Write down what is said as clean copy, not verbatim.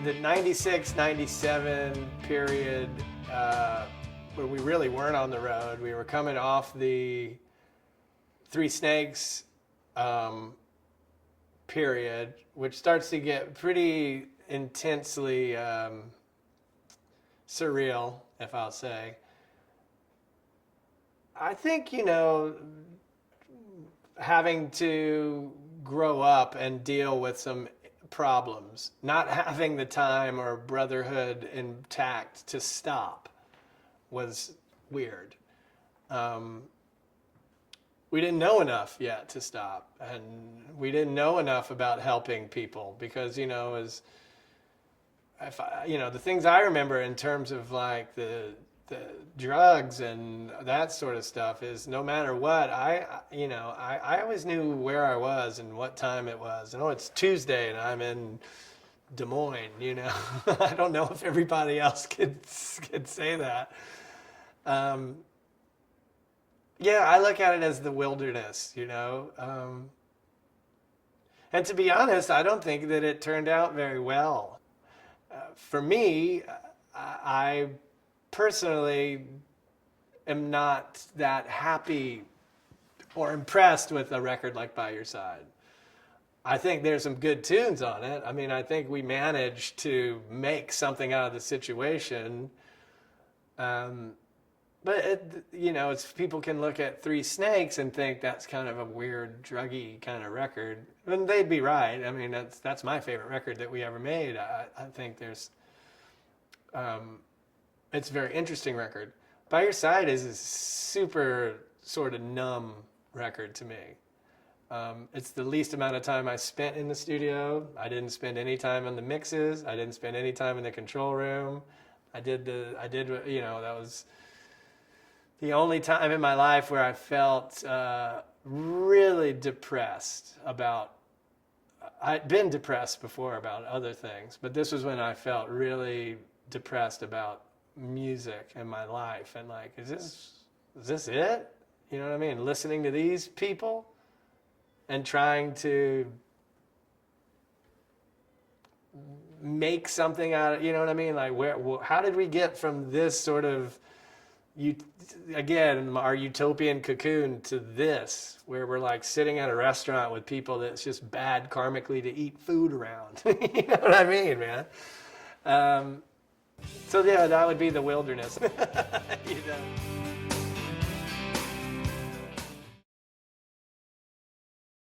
the 96, 97 period where we really weren't on the road. We were coming off the Three Snakes period, which starts to get pretty intensely surreal, if I'll say. I think, having to grow up and deal with some problems, not having the time or brotherhood intact to stop was weird. We didn't know enough yet to stop, and we didn't know enough about helping people because, the things I remember in terms of like the drugs and that sort of stuff is no matter what, I always knew where I was and what time it was. It's Tuesday and I'm in Des Moines, I don't know if everybody else could say that. I look at it as the wilderness, and to be honest, I don't think that it turned out very well. For me, I personally am not that happy or impressed with a record like By Your Side. I think there's some good tunes on it. I mean, I think we managed to make something out of the situation. But it's people can look at Three Snakes and think that's kind of a weird, druggy kind of record, and they'd be right. I mean, that's my favorite record that we ever made. I think there's, it's a very interesting record. By Your Side is a super sort of numb record to me. It's the least amount of time I spent in the studio. I didn't spend any time on the mixes. I didn't spend any time in the control room. That was the only time in my life where I felt really depressed about. I'd been depressed before about other things, but this was when I felt really depressed about music and my life, and like, is this it? You know what I mean? Listening to these people and trying to make something out of, you know what I mean? Like, how did we get from this sort of, our utopian cocoon to this, where we're like sitting at a restaurant with people that's just bad karmically to eat food around? You know what I mean, man? So yeah, that would be the wilderness.